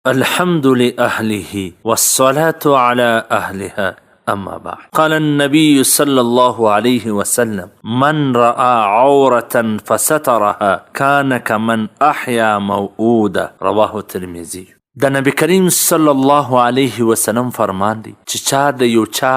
الحمد لأهله والصلاة على أهلها أما بعد. قال النبي صلى الله عليه وسلم: من رأى عورة فسترها كان كمن أحيا موعودا. رواه الترمذي. د نبی کریم صلی الله علیه وسلم فرمان دی چې چا د یو چا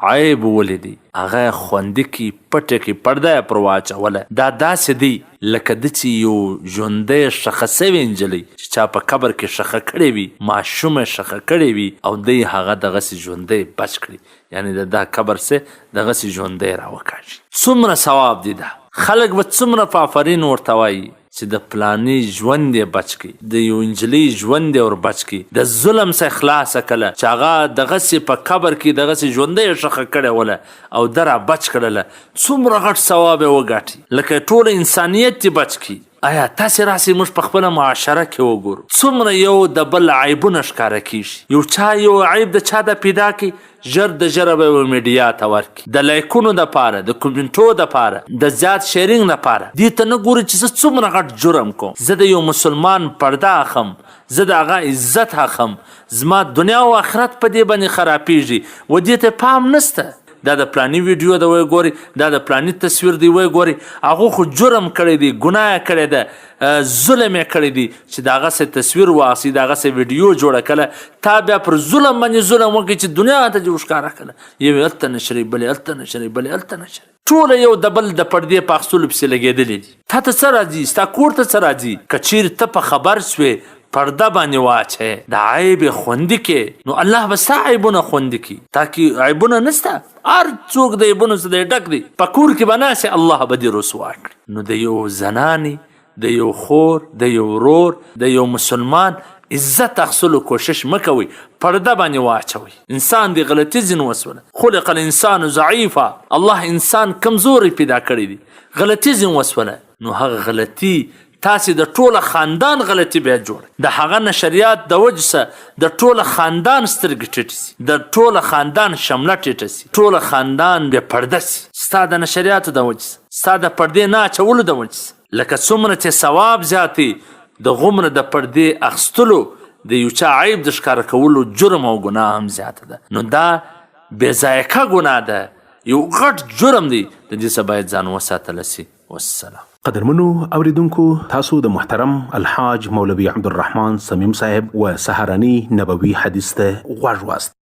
عیب ولیدي هغه خوندي کی پټه کی پرده پر واچوله. دا داسې دی لکه د چې یو ژوندی شخه سوی نجلۍ چې چا په قبر کې شخه کړې وي، ماشومه شخه کړې وي او دی هغه دغسې ژوندی بچ کړي، یعنی د دا قبر سه دغسې ژوندی راوکاږي. څومره ثواب دی دا. خلک به څومره په آفرین ورته وایي چې د پلانی ژوند یې بچ کی، د یو نجلۍ ژوند یې ور بچ کی، د ظلم څخه خلاصه کله چې هغه دغسې په قبر کې دغسې ژوندی شخه کړې وله او ده را بچ کړله، څومره غټ ثواب یې وګاټي، لکه ټول انسانیت یې بچ کی. آیا تاسې راسئ موږ په خپله معاشره کې وګورو څومره یو د بل عیبونه ښکاره کیږي. یو چا یو عیب د چا د پیدا کی، ژر د ژره به یې میډیا ته ورکړي، د لایکونو دپاره، د کومنټو دپاره، د زیات شیرینګ دپاره. دې ته نه ګوري چې زه څومره غټ جرم کوم، زه د یو مسلمان پرده اخم، زه د هغه عزت اخم، زما دنیا او آخرت په دې باندې خرابیږي و دې ته پام نسته. دا د پلانی ویډیو د وی ګوري، دا د پلانی تصویر دی وی ګوري، هغه خو جرم کړی دی، ګناه کړی ده، ظلم یې کړی دی چې د هغه څه تصویر واخلي، د هغه څه ویډیو جوړه کړه، تا بیا پر ظلم باندې ظلم وکړي چې دنیا ته دې وښکاره کړه، یو یې هلته نشري، بل یې هلته نشري، بل یې هلته نشري، ټوله یو د بل د پردې په اخیستلو پسې لګېدلي دي. تا ته څه راځي؟ ستا کور ته څه راځي؟ که چیرې ته په خبر سوې پرده باندې واچې د عیب خوندي کې، نو الله به ستا عیبونه خوندي کړي. تاکې عیبونه نسته، هر څوک د عیبونو څخه دی ډک دی، په کور کې به ناستې الله به دې رسوا کړي. نو د یو زنانې، د یو خور، د یو ورور، د یو مسلمان عزت اخیستلو کوشش مه کوئ، پرده باندې واچوئ. انسان دی غلطي ځینې وسوله، خلق الانسان ضعیفا، الله انسان کمزوری پیدا کړی دی، غلطي ځینې وسوله، نو هغه غلطي تاسې د ټوله خاندان غلطي بیا جوړ د هغه نشریات د وجه څخه د ټوله خاندان سترګې ټیټې سي، د ټوله خاندان شمله ټیټه سي، ټوله خاندان بې پرده سي، ستا د نشریاتو د وجه څخه، ستا د پردې نه اچولو د وجه څخه. لکه څومره چې ثواب زیاتې د غومره د پردې اخیستلو، د یو چا عیب د ښکاره کولو جرم او ګناه هم زیاته ده. نو دا بې ذایقه ګناه ده، یو غټ جرم دی، د دې څخه باید ځان وساتلی سي. والسلام. قدرمنو اوریدونکو، تاسو د محترم الحاج مولوي عبدالرحمن صمیم صاحب و سهارنی نبوي حدیث ته غوږ واست.